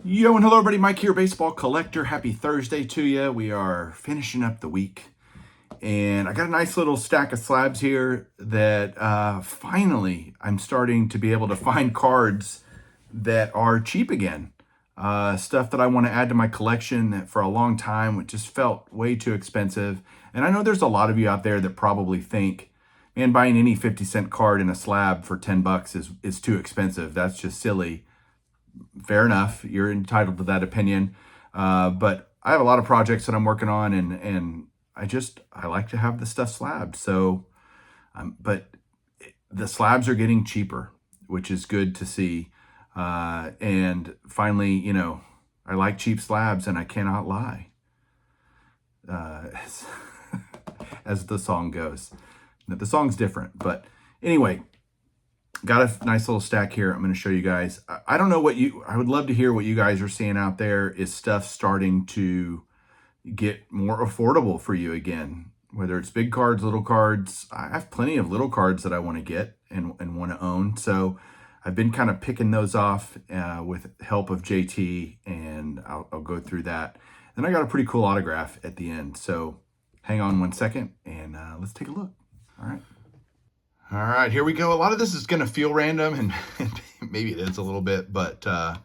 Yo and hello everybody, Mike here, baseball collector. Happy Thursday to you. We are finishing up the week and I got a nice little stack of slabs here that finally I'm starting to be able to find cards that are cheap again. Stuff that I want to add to my collection that for a long time it just felt way too expensive. And I know there's a lot of you out there that probably think, man, buying any 50-cent card in a slab for 10 bucks is too expensive. That's just silly. Fair enough. You're entitled to that opinion. But I have a lot of projects that I'm working on, and I like to have the stuff slabbed. So, but the slabs are getting cheaper, which is good to see. And finally, I like cheap slabs, and I cannot lie, as, as the song goes. The song's different, but anyway, got a nice little stack here. I'm going to show you guys. I don't know I would love to hear what you guys are seeing out there. Is stuff starting to get more affordable for you again? Whether it's big cards, little cards. I have plenty of little cards that I want to get and want to own. So I've been kind of picking those off with help of JT, and I'll go through that. Then I got a pretty cool autograph at the end. So hang on one second and let's take a look. All right. All right, here we go. A lot of this is going to feel random, and maybe it is a little bit, but I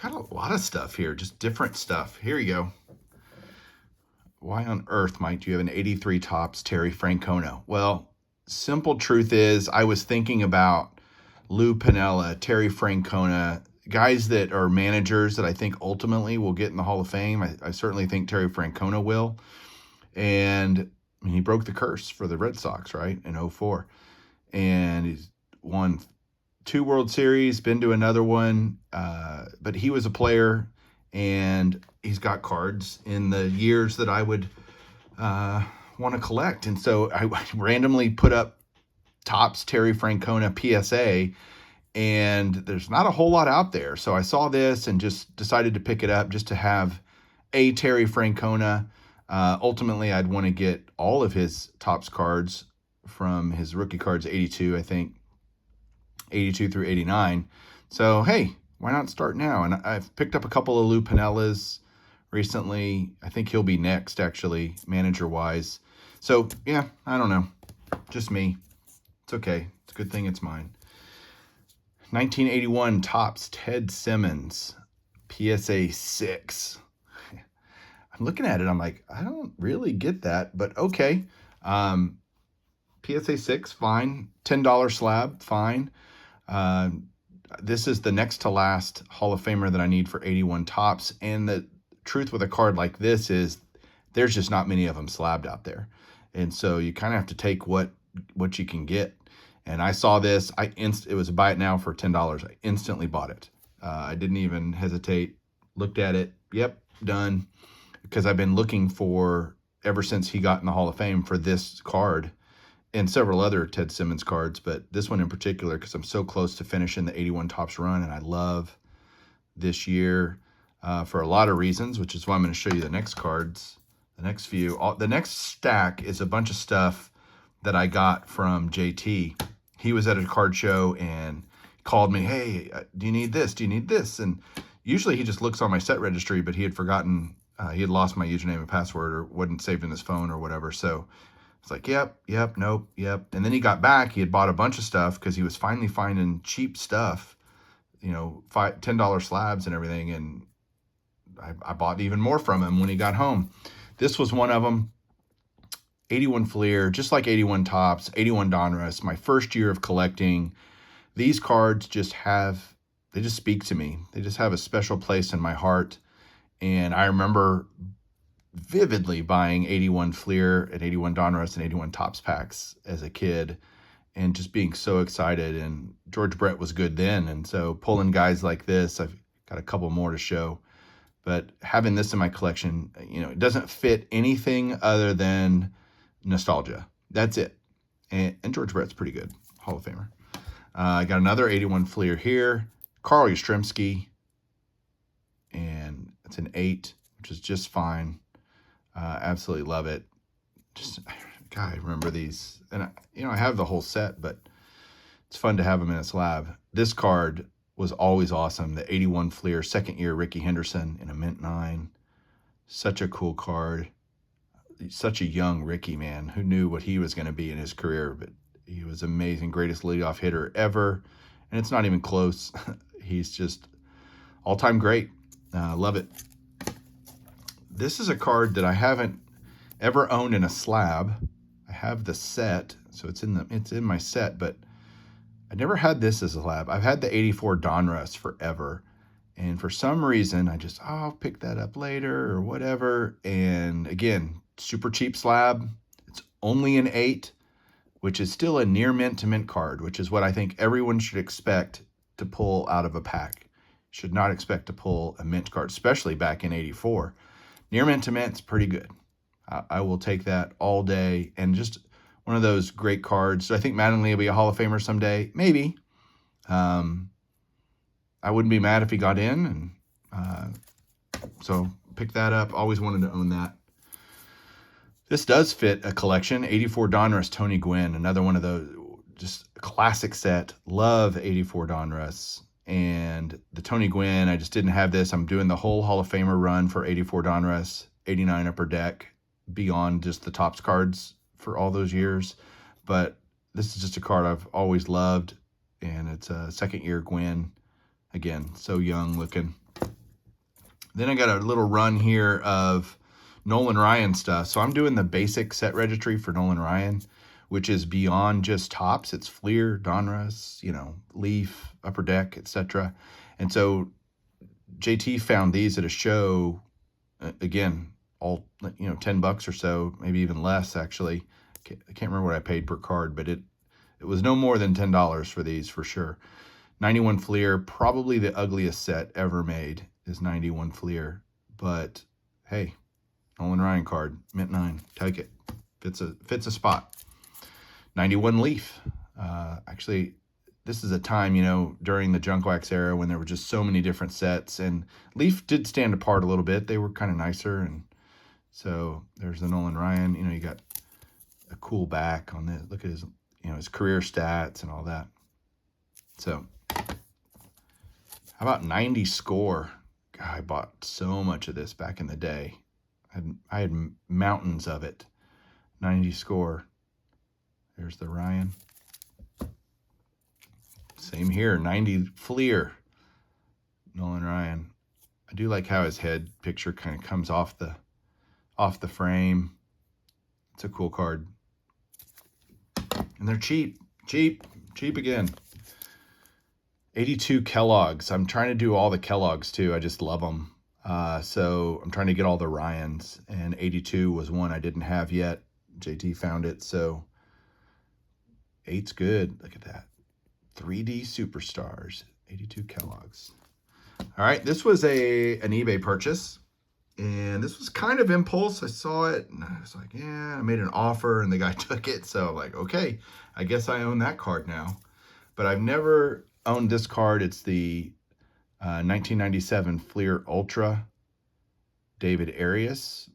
got a lot of stuff here, just different stuff. Here you go. Why on earth, Mike, do you have an 83 Topps Terry Francona? Well, simple truth is I was thinking about Lou Piniella, Terry Francona, guys that are managers that I think ultimately will get in the Hall of Fame. I certainly think Terry Francona will. And I mean, he broke the curse for the Red Sox, right, in 04. And he's won 2 World Series, been to another one, but he was a player, and he's got cards in the years that I would want to collect. And so I randomly put up Topps Terry Francona PSA, and there's not a whole lot out there. So I saw this and just decided to pick it up just to have a Terry Francona. Ultimately, I'd want to get all of his Topps cards from his rookie cards, 82, I think, 82 through 89. So, hey, why not start now? And I've picked up a couple of Lou Pinellas recently. I think he'll be next, actually, manager-wise. So, yeah, I don't know. Just me. It's okay. It's a good thing it's mine. 1981 Topps Ted Simmons, PSA 6. I'm looking at it. I'm like, I don't really get that, but okay. PSA 6, fine. $10 slab, fine. This is the next to last Hall of Famer that I need for 81 Topps. And the truth with a card like this is there's just not many of them slabbed out there. And so you kind of have to take what you can get. And I saw this. It was a buy it now for $10. I instantly bought it. I didn't even hesitate. Looked at it. Yep, done. Because I've been looking for, ever since he got in the Hall of Fame, for this card and several other Ted Simmons cards, but this one in particular because I'm so close to finishing the 81 Topps run, and I love this year for a lot of reasons, which is why I'm going to show you the next cards, the next few. The next stack is a bunch of stuff that I got from JT. He was at a card show and called me, hey, do you need this? Do you need this? And usually he just looks on my set registry, but he had forgotten, he had lost my username and password or wasn't saved in his phone or whatever. So it's like, yep, nope, yep. And then he got back. He had bought a bunch of stuff because he was finally finding cheap stuff, $10 slabs and everything. And I bought even more from him when he got home. This was one of them. 81 Fleer, just like 81 Topps, 81 Donruss. My first year of collecting. These cards they just speak to me. They just have a special place in my heart. And I remember vividly buying 81 Fleer and 81 Donruss and 81 Topps packs as a kid and just being so excited. And George Brett was good then. And so pulling guys like this, I've got a couple more to show. But having this in my collection, it doesn't fit anything other than nostalgia. That's it. And George Brett's pretty good. Hall of Famer. I got another 81 Fleer here. Carl Yastrzemski. And it's an 8, which is just fine. Absolutely love it. God, I remember these. And, I have the whole set, but it's fun to have them in a slab. This card was always awesome. The 81 Fleer, second year Ricky Henderson in a mint 9. Such a cool card. Such a young Ricky, man. Who knew what he was going to be in his career? But he was amazing. Greatest leadoff hitter ever. And it's not even close. He's just all-time great. Love it. This is a card that I haven't ever owned in a slab. I have the set, so it's in my set, but I never had this as a slab. I've had the 84 Donruss forever. And for some reason, I just, I'll pick that up later or whatever. And again, super cheap slab. It's only an 8, which is still a near mint to mint card, which is what I think everyone should expect to pull out of a pack. Should not expect to pull a mint card, especially back in 84. Near mint to mint's pretty good. I will take that all day. And just one of those great cards. Do I think Mattingly will be a Hall of Famer someday? Maybe. I wouldn't be mad if he got in. And so pick that up. Always wanted to own that. This does fit a collection. 84 Donruss, Tony Gwynn. Another one of those, just a classic set. Love 84 Donruss. And the Tony Gwynn, I just didn't have this. I'm doing the whole Hall of Famer run for 84 Donruss, 89 Upper Deck, beyond just the Topps cards for all those years. But this is just a card I've always loved. And it's a second year Gwynn. Again, so young looking. Then I got a little run here of Nolan Ryan stuff. So I'm doing the basic set registry for Nolan Ryan, which is beyond just Topps. It's Fleer, Donruss, Leaf, Upper Deck, etc. And so JT found these at a show, again, all, $10 or so, maybe even less actually. I can't remember what I paid per card, but it was no more than $10 for these for sure. 91 Fleer, probably the ugliest set ever made is 91 Fleer. But hey, Nolan Ryan card, mint 9, take it. Fits a spot. 91 Leaf. Actually, this is a time, during the junk wax era when there were just so many different sets. And Leaf did stand apart a little bit. They were kind of nicer. And so there's the Nolan Ryan. You got a cool back on this. Look at his, his career stats and all that. So how about 90 Score? God, I bought so much of this back in the day. I had mountains of it. 90 Score. There's the Ryan. Same here, 90 Fleer. Nolan Ryan. I do like how his head picture kind of comes off the frame. It's a cool card. And they're cheap again. 82 Kellogg's. I'm trying to do all the Kellogg's too. I just love them. So I'm trying to get all the Ryans. And 82 was one I didn't have yet. JT found it. So 8's good. Look at that. 3D Superstars. 82 Kellogg's. All right. This was an eBay purchase. And this was kind of impulse. I saw it and I was like, yeah, I made an offer and the guy took it. So I'm like, okay, I guess I own that card now. But I've never owned this card. It's the 1997 Fleer Ultra David Arias.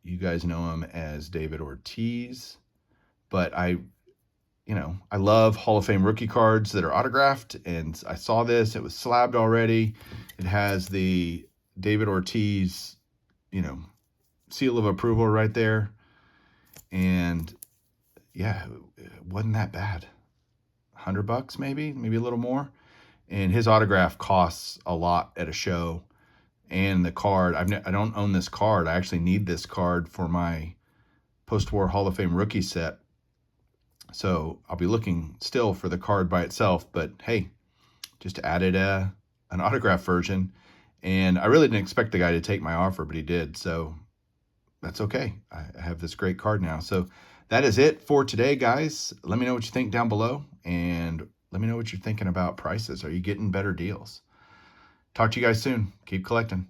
You guys know him as David Ortiz. But I love Hall of Fame rookie cards that are autographed. And I saw this. It was slabbed already. It has the David Ortiz, seal of approval right there. And yeah, it wasn't that bad. $100 maybe a little more. And his autograph costs a lot at a show. And the card, I don't own this card. I actually need this card for my post-war Hall of Fame rookie set. So I'll be looking still for the card by itself. But hey, just added an autograph version. And I really didn't expect the guy to take my offer, but he did. So that's okay. I have this great card now. So that is it for today, guys. Let me know what you think down below. And let me know what you're thinking about prices. Are you getting better deals? Talk to you guys soon. Keep collecting.